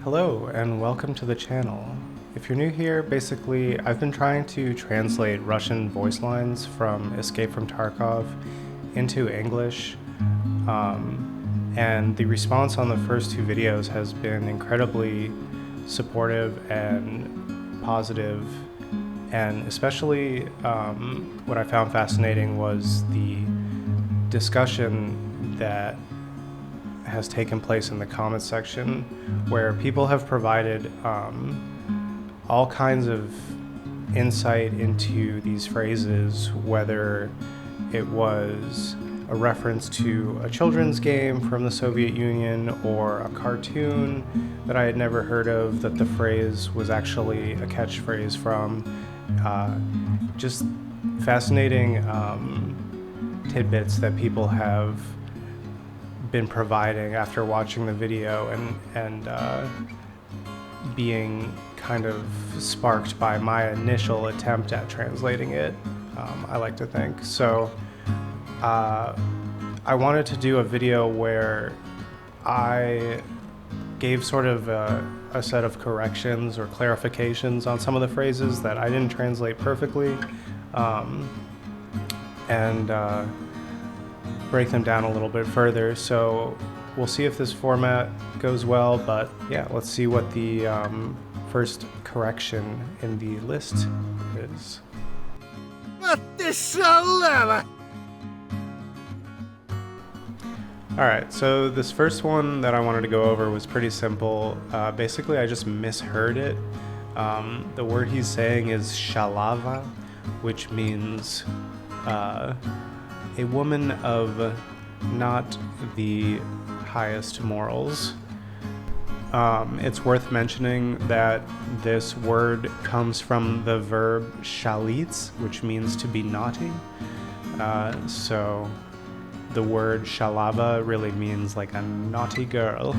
Hello and welcome to the channel. If you're new here, basically I've been trying to translate Russian voice lines from Escape from Tarkov into English, and the response on the first two videos has been incredibly supportive and positive, and especially what I found fascinating was the discussion that has taken place in the comments section, where people have provided all kinds of insight into these phrases, whether it was a reference to a children's game from the Soviet Union or a cartoon that I had never heard of that the phrase was actually a catchphrase from. Just fascinating tidbits that people have been providing after watching the video and being kind of sparked by my initial attempt at translating it, I like to think. So I wanted to do a video where I gave sort of a set of corrections or clarifications on some of the phrases that I didn't translate perfectly, and break them down a little bit further. So we'll see if this format goes well, but yeah, let's see what the first correction in the list is. Alright, so this first one that I wanted to go over was pretty simple. Basically, I just misheard it. The word he's saying is shalava, which means a woman of not the highest morals. It's worth mentioning that this word comes from the verb shalitz, which means to be naughty. So the word shalava really means like a naughty girl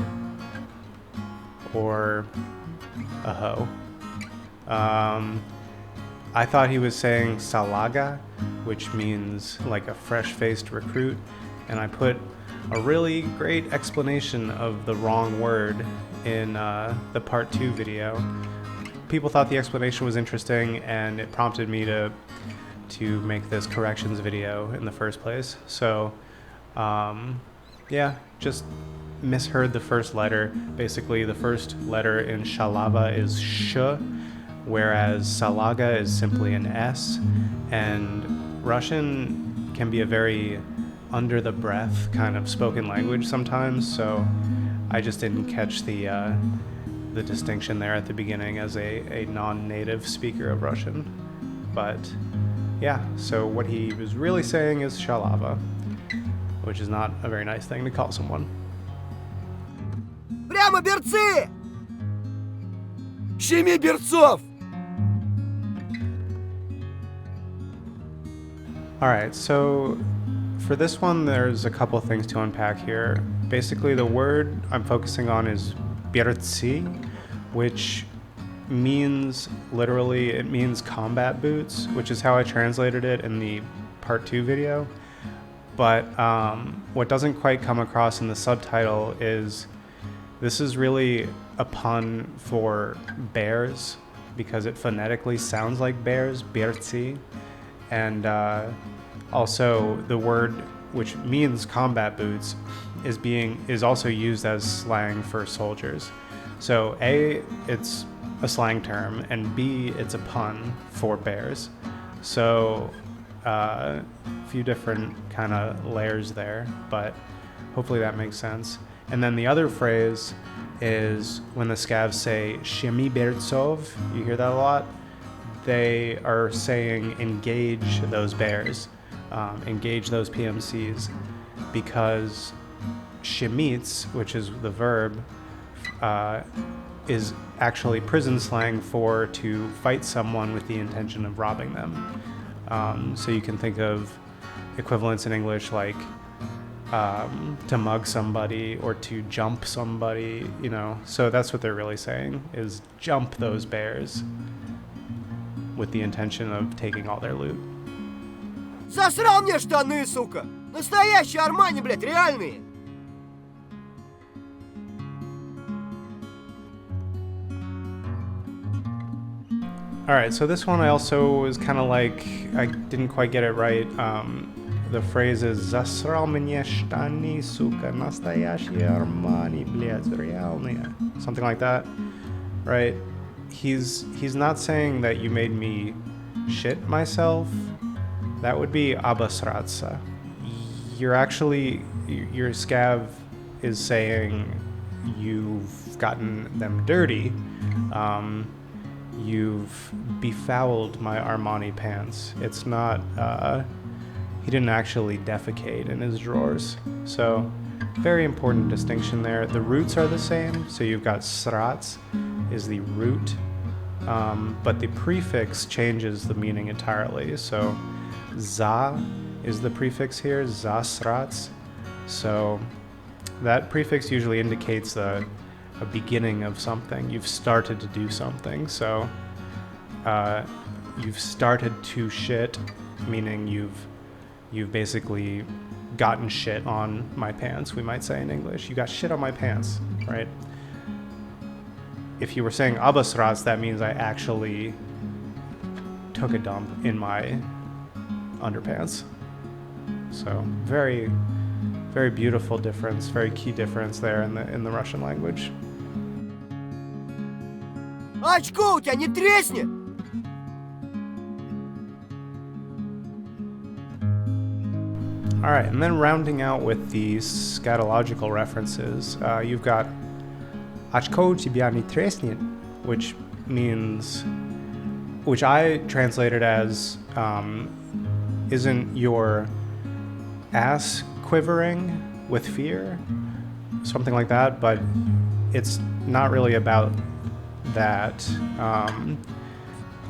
or a hoe. I thought he was saying salaga, which means like a fresh-faced recruit, and I put a really great explanation of the wrong word in the part 2 video. People thought the explanation was interesting, and it prompted me to make this corrections video in the first place. So yeah, just misheard the first letter. Basically, the first letter in shalava is sh, whereas salaga is simply an S, and Russian can be a very under the breath kind of spoken language sometimes, so I just didn't catch the distinction there at the beginning as a non-native speaker of Russian. But yeah, so what he was really saying is shalava, which is not a very nice thing to call someone. Прямо берцы! Щеми берцов! Alright, so for this one, there's a couple things to unpack here. Basically, the word I'm focusing on is bertsi, which means, literally, it means combat boots, which is how I translated it in the part 2 video. But what doesn't quite come across in the subtitle is this is really a pun for bears, because it phonetically sounds like bears, bertsi. And also the word, which means combat boots, is also used as slang for soldiers. So A, it's a slang term, and B, it's a pun for bears. So a few different kind of layers there, but hopefully that makes sense. And then the other phrase is when the Scavs say shimi bertsov, you hear that a lot. They are saying engage those bears, engage those PMCs, because shemitz, which is the verb, is actually prison slang for to fight someone with the intention of robbing them. So you can think of equivalents in English like to mug somebody or to jump somebody, you know. So that's what they're really saying, is jump those bears, with the intention of taking all their loot. Засрал мне штаны, сука! Настоящие Армани, блядь, реальные! All right, so this one I also was kind of like, I didn't quite get it right. The phrase is «Засрал мне штаны, сука, настоящие Армани, блядь, реальные». Something like that, right? He's not saying that you made me shit myself. That would be обосраться. You're actually, your scav is saying you've gotten them dirty. You've befouled my Armani pants. It's not, he didn't actually defecate in his drawers. So, very important distinction there. The roots are the same, so you've got srats is the root, but the prefix changes the meaning entirely. So, za is the prefix here, za srats. So, that prefix usually indicates a beginning of something. You've started to do something. So, you've started to shit, meaning you've basically gotten shit on my pants, we might say in English. You got shit on my pants, right? If you were saying abasrats, that means I actually took a dump in my underpants. So very, very beautiful difference, very key difference there in the Russian language. Очко у тебя не треснет? All right, and then rounding out with the scatological references, you've got «Очко у тебя не треснет», which means, which I translated as, isn't your ass quivering with fear? Something like that, but it's not really about that.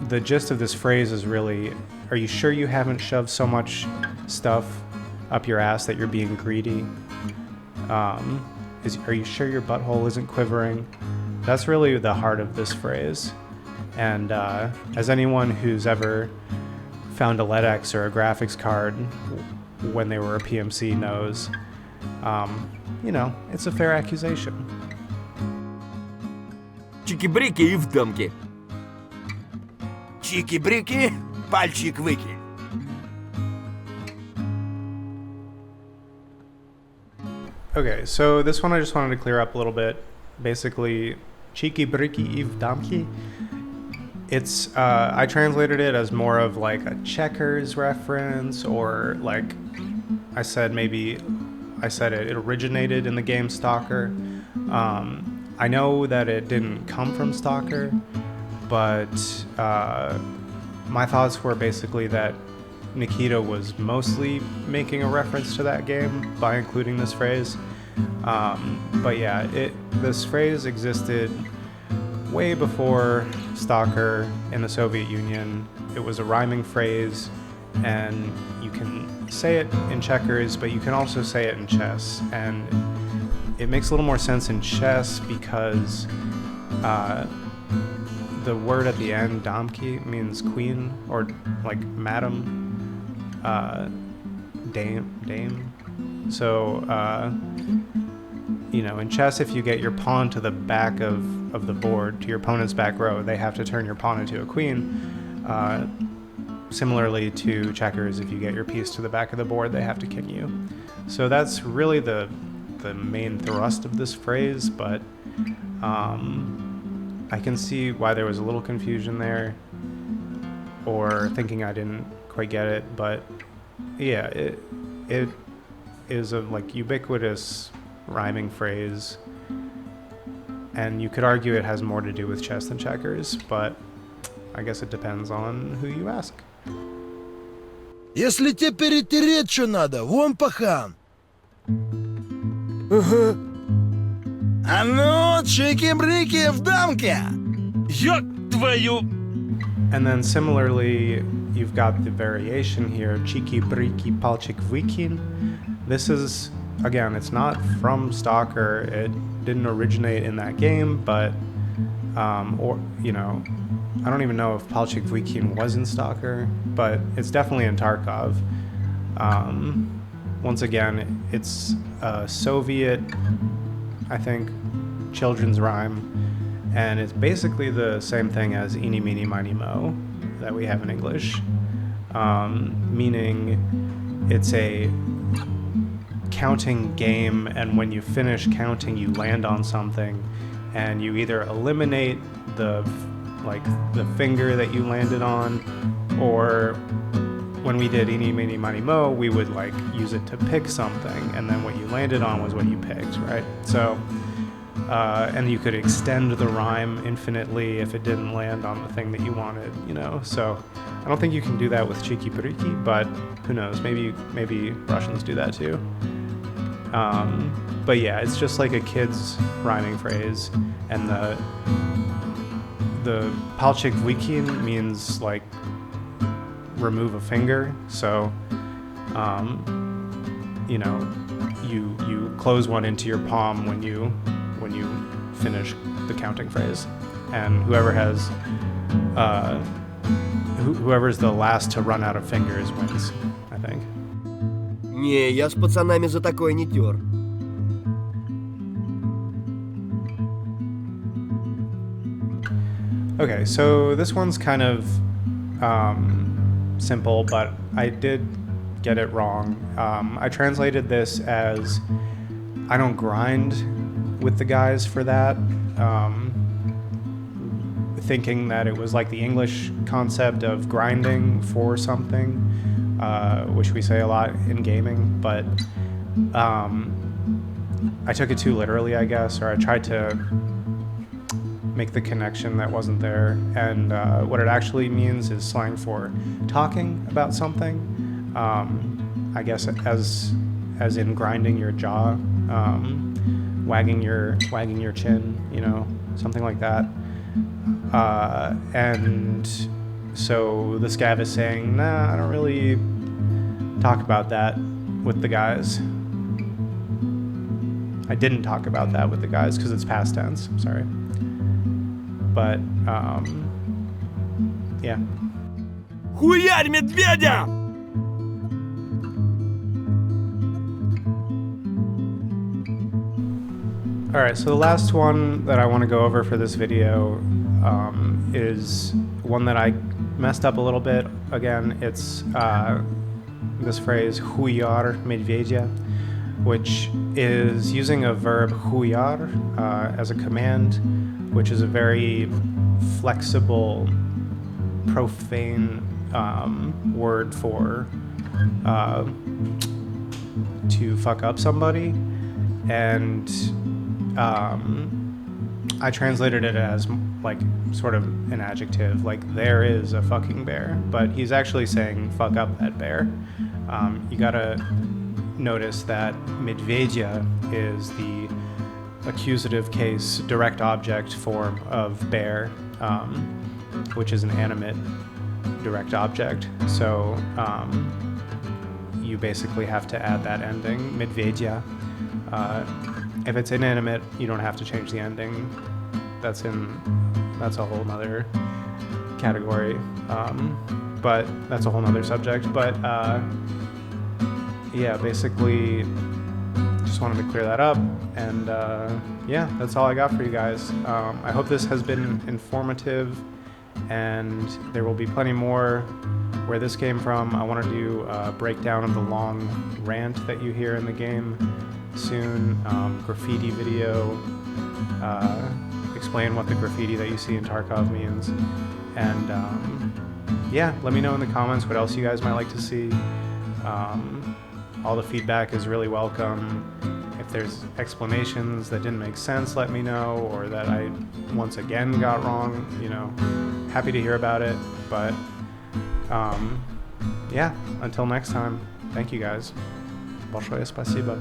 The gist of this phrase is really, are you sure you haven't shoved so much stuff up your ass that you're being greedy? Are you sure your butthole isn't quivering? That's really the heart of this phrase. And as anyone who's ever found a LEDX or a graphics card when they were a PMC knows, it's a fair accusation. Чики-брики и в дамке. Чики-брики, пальчик выкинь. Okay, so this one I just wanted to clear up a little bit. Basically, Cheeki, breeki, i v damki. It's, I translated it as more of like a Checkers reference, or like I said it originated in the game Stalker. I know that it didn't come from Stalker, but my thoughts were basically that Nikita was mostly making a reference to that game by including this phrase. But yeah, this phrase existed way before Stalker in the Soviet Union. It was a rhyming phrase, and you can say it in checkers, but you can also say it in chess. And it makes a little more sense in chess because the word at the end, damki, means queen, or like madam, dame. So, in chess, if you get your pawn to the back of the board, to your opponent's back row, they have to turn your pawn into a queen. Similarly to checkers, if you get your piece to the back of the board, they have to king you. So that's really the main thrust of this phrase, but I can see why there was a little confusion there, or thinking I didn't quite get it. But yeah, it is a like ubiquitous rhyming phrase, and you could argue it has more to do with chess than checkers, but I guess it depends on who you ask. Если тебе перетереть что надо, вон пахан. Ага. А ну, чики-брики в дамке. Ёб твою... And then similarly, you've got the variation here, Cheeki, breeki, palchik, vikin. This is, again, it's not from Stalker. It didn't originate in that game, but, I don't even know if Palchik Vikin was in Stalker, but it's definitely in Tarkov. Once again, it's a Soviet, I think, children's rhyme, and it's basically the same thing as eeny, meeny, miny, mo that we have in English, meaning it's a counting game, and when you finish counting, you land on something, and you either eliminate the finger that you landed on, or when we did eeny, meeny, miny, mo, we would like use it to pick something, and then what you landed on was what you picked, right? So, and you could extend the rhyme infinitely if it didn't land on the thing that you wanted, you know? So I don't think you can do that with Cheeki breeki, but who knows? Maybe Russians do that too. But yeah, it's just like a kid's rhyming phrase, and the palchik wikin means like remove a finger. So, you know, you close one into your palm when you finish the counting phrase, and whoever's the last to run out of fingers wins, I think. Не, я с пацанами за такое не тер. Okay, so this one's kind of simple, but I did get it wrong. I translated this as I don't grind with the guys for that, thinking that it was like the English concept of grinding for something, which we say a lot in gaming, but I took it too literally, I guess, or I tried to make the connection that wasn't there, and what it actually means is slang for talking about something, I guess as in grinding your jaw, wagging your chin, you know, something like that. And so the Scav is saying, nah, I don't really talk about that with the guys. I didn't talk about that with the guys because it's past tense, sorry. But, yeah. Хуярь медведя! Alright, so the last one that I want to go over for this video is one that I messed up a little bit. Again, it's this phrase, huyar medvedya, which is using a verb huyar as a command, which is a very flexible, profane word for to fuck up somebody. And I translated it as like sort of an adjective, like there is a fucking bear, but he's actually saying fuck up that bear. You gotta notice that medvedya is the accusative case direct object form of bear, which is an animate direct object. So you basically have to add that ending, medvedya. If it's inanimate, you don't have to change the ending. That's a whole nother category, but that's a whole nother subject. But yeah, basically just wanted to clear that up, and yeah, that's all I got for you guys. I hope this has been informative, and there will be plenty more where this came from. I want to do a breakdown of the long rant that you hear in the game soon, graffiti video, explain what the graffiti that you see in Tarkov means, and yeah, let me know in the comments what else you guys might like to see. All the feedback is really welcome. If there's explanations that didn't make sense, let me know, or that I once again got wrong, you know, happy to hear about it. But yeah, until next time, thank you guys. Большое спасибо.